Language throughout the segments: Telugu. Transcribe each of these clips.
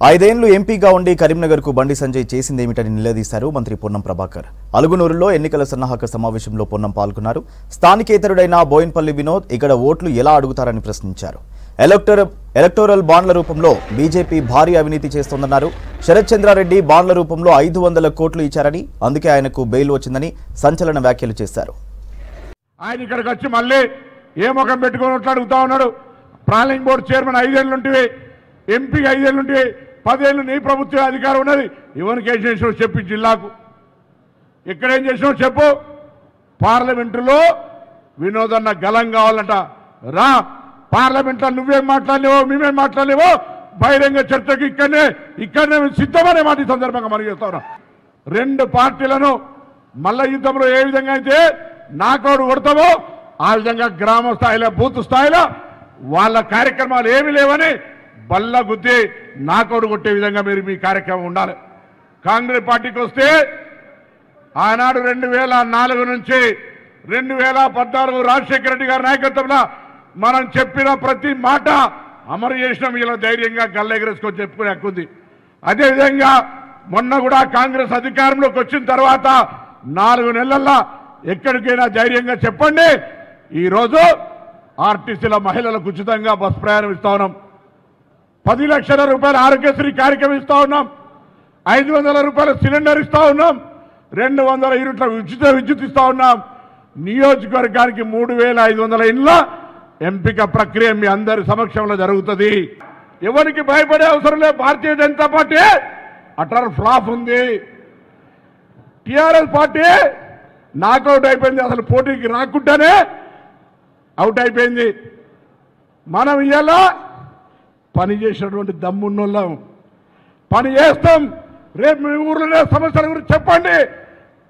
ఐదేళ్లు ఎంపీగా ఉండి కరీంనగర్కు బండి సంజయ్ చేసిందేమిటని నిలదీశారు మంత్రి పొన్నం ప్రభాకర్. అలుగునూరులో ఎన్నికల సన్నాహక సమావేశంలో పొన్నం పాల్గొన్నారు. స్థానికేతరుడైన బోయిన్పల్లి వినోద్ ఇక్కడ ఓట్లు ఎలా అడుగుతారని ప్రశ్నించారు. ఎలక్టోరల్ బాండ్ల రూపంలో బీజేపీ భారీ అవినీతి చేస్తోందన్నారు. శరత్ చంద్రారెడ్డి బాండ్ల రూపంలో 500 కోట్లు ఇచ్చారని, అందుకే ఆయనకు బెయిల్ వచ్చిందని సంచలన వ్యాఖ్యలు చేశారు. ఆయన ఇక్కడికి వచ్చి మళ్ళీ ఏ ముఖం పెట్టుకుని అడుగుతా ఉన్నాడు. ప్లానింగ్ బోర్డు చైర్మన్ 5 ఏళ్ళు ఉంటే, ఎంపీకి 5 ఏళ్ళు ఉంటే, 10 ఏళ్ళు నీ ప్రభుత్వ అధికారం ఉన్నది. ఎవరికి ఏం చేసినావు చెప్పి జిల్లాకు ఎక్కడేం చేసినావు చెప్పు. పార్లమెంటులో వినోదన్న గలం కావాలంట. రా పార్లమెంట్లో నువ్వేం మాట్లాడలేవో మేమేం మాట్లాడలేవో బహిరంగ చర్చకు ఇక్కడనే సిద్ధమనే మాట ఈ సందర్భంగా మనం చేస్తా ఉన్నాం. 2 పార్టీలను మల్ల యుద్ధంలో ఏ విధంగా అయితే నాకౌట్ కొడతామో ఆ విధంగా గ్రామ స్థాయిలో బూత్ స్థాయిలో వాళ్ళ కార్యక్రమాలు ఏమీ లేవని బల్ల గుద్ది నాకౌట్ కొట్టే విధంగా మీరు మీ కార్యక్రమం ఉండాలి. కాంగ్రెస్ పార్టీకి వస్తే ఆనాడు 2004 నుంచి 2014 రాజశేఖర రెడ్డి గారి నాయకత్వంలో మనం చెప్పిన ప్రతి మాట అమలు చేసినాం. ఇలా ధైర్యంగా గల్లెగరేసుకొని చెప్పుకునే హక్కుంది. అదేవిధంగా మొన్న కూడా కాంగ్రెస్ అధికారంలోకి వచ్చిన తర్వాత 4 నెలల్లో ఎక్కడికైనా ధైర్యంగా చెప్పండి. ఈరోజు ఆర్టీసీల మహిళలకు ఉచితంగా బస్ ప్రయాణం ఇస్తా ఉన్నాం. 10 లక్షల రూపాయల ఆరోగ్యశ్రీ కార్యక్రమం ఇస్తా ఉన్నాం. 500 రూపాయల సిలిండర్ ఇస్తా ఉన్నాం. 200 యూనిట్ల ఉచిత విద్యుత్ ఇస్తా ఉన్నాం. నియోజకవర్గానికి 3500 ఇండ్ల ఎంపిక ప్రక్రియ మీ అందరి సమక్షంలో జరుగుతుంది. ఎవరికి భయపడే అవసరం లేదు. Bharatiya Janata party utter flop ఉంది. టీఆర్ఎస్ పార్టీ నాకౌట్ అయిపోయింది. అసలు పోటీకి రాకుండానే అవుట్ అయిపోయింది. మనం ఇవాళ పని చేసినటువంటి దమ్మున్నోళ్ళం, పని చేస్తాం. రేపు మీ ఊర్లోనే సమస్యల గురించి చెప్పండి.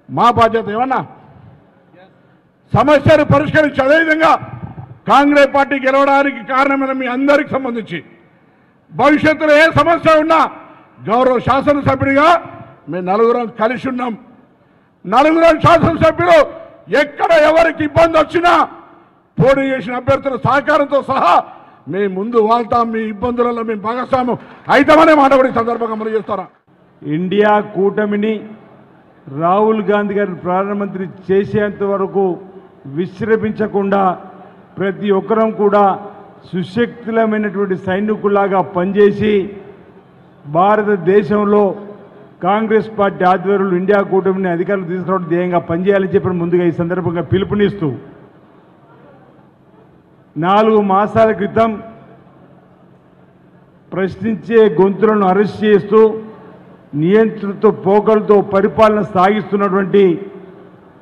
మా బాధ్యత ఏమన్నా సమస్యను పరిష్కరించి అదేవిధంగా కాంగ్రెస్ పార్టీ గెలవడానికి కారణమైన మీ అందరికి సంబంధించి భవిష్యత్తులో ఏ సమస్య ఉన్నా గౌరవ శాసనసభ్యుడిగా మేము 4 కలిసి ఉన్నాం. 4 శాసనసభ్యులు ఎక్కడ ఎవరికి ఇబ్బంది వచ్చినా పోటీ చేసిన అభ్యర్థుల సహకారంతో సహా మేము ముందు వాళ్తాం. మీ ఇబ్బందులలో మేము భాగస్వాము అయితామనే మాట కూడా ఈ సందర్భంగా అమలు చేస్తారా. ఇండియా కూటమిని రాహుల్ గాంధీ గారిని ప్రధానమంత్రి చేసేంత వరకు విశ్రమించకుండా ప్రతి ఒక్కరం కూడా సుశక్తులమైనటువంటి సైనికులాగా పనిచేసి భారతదేశంలో కాంగ్రెస్ పార్టీ ఆధ్వర్యంలో ఇండియా కూటమిని అధికారులు తీసుకురావడం ధ్యేయంగా పనిచేయాలని చెప్పి ముందుగా ఈ సందర్భంగా పిలుపునిస్తూ 4 మాసాల క్రితం ప్రశ్నించే గొంతులను అరెస్ట్ చేస్తూ నియంత్రణతో పోకలతో పరిపాలన సాగిస్తున్నటువంటి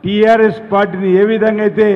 టీఆర్ఎస్ పార్టీని ఏ విధంగా అయితే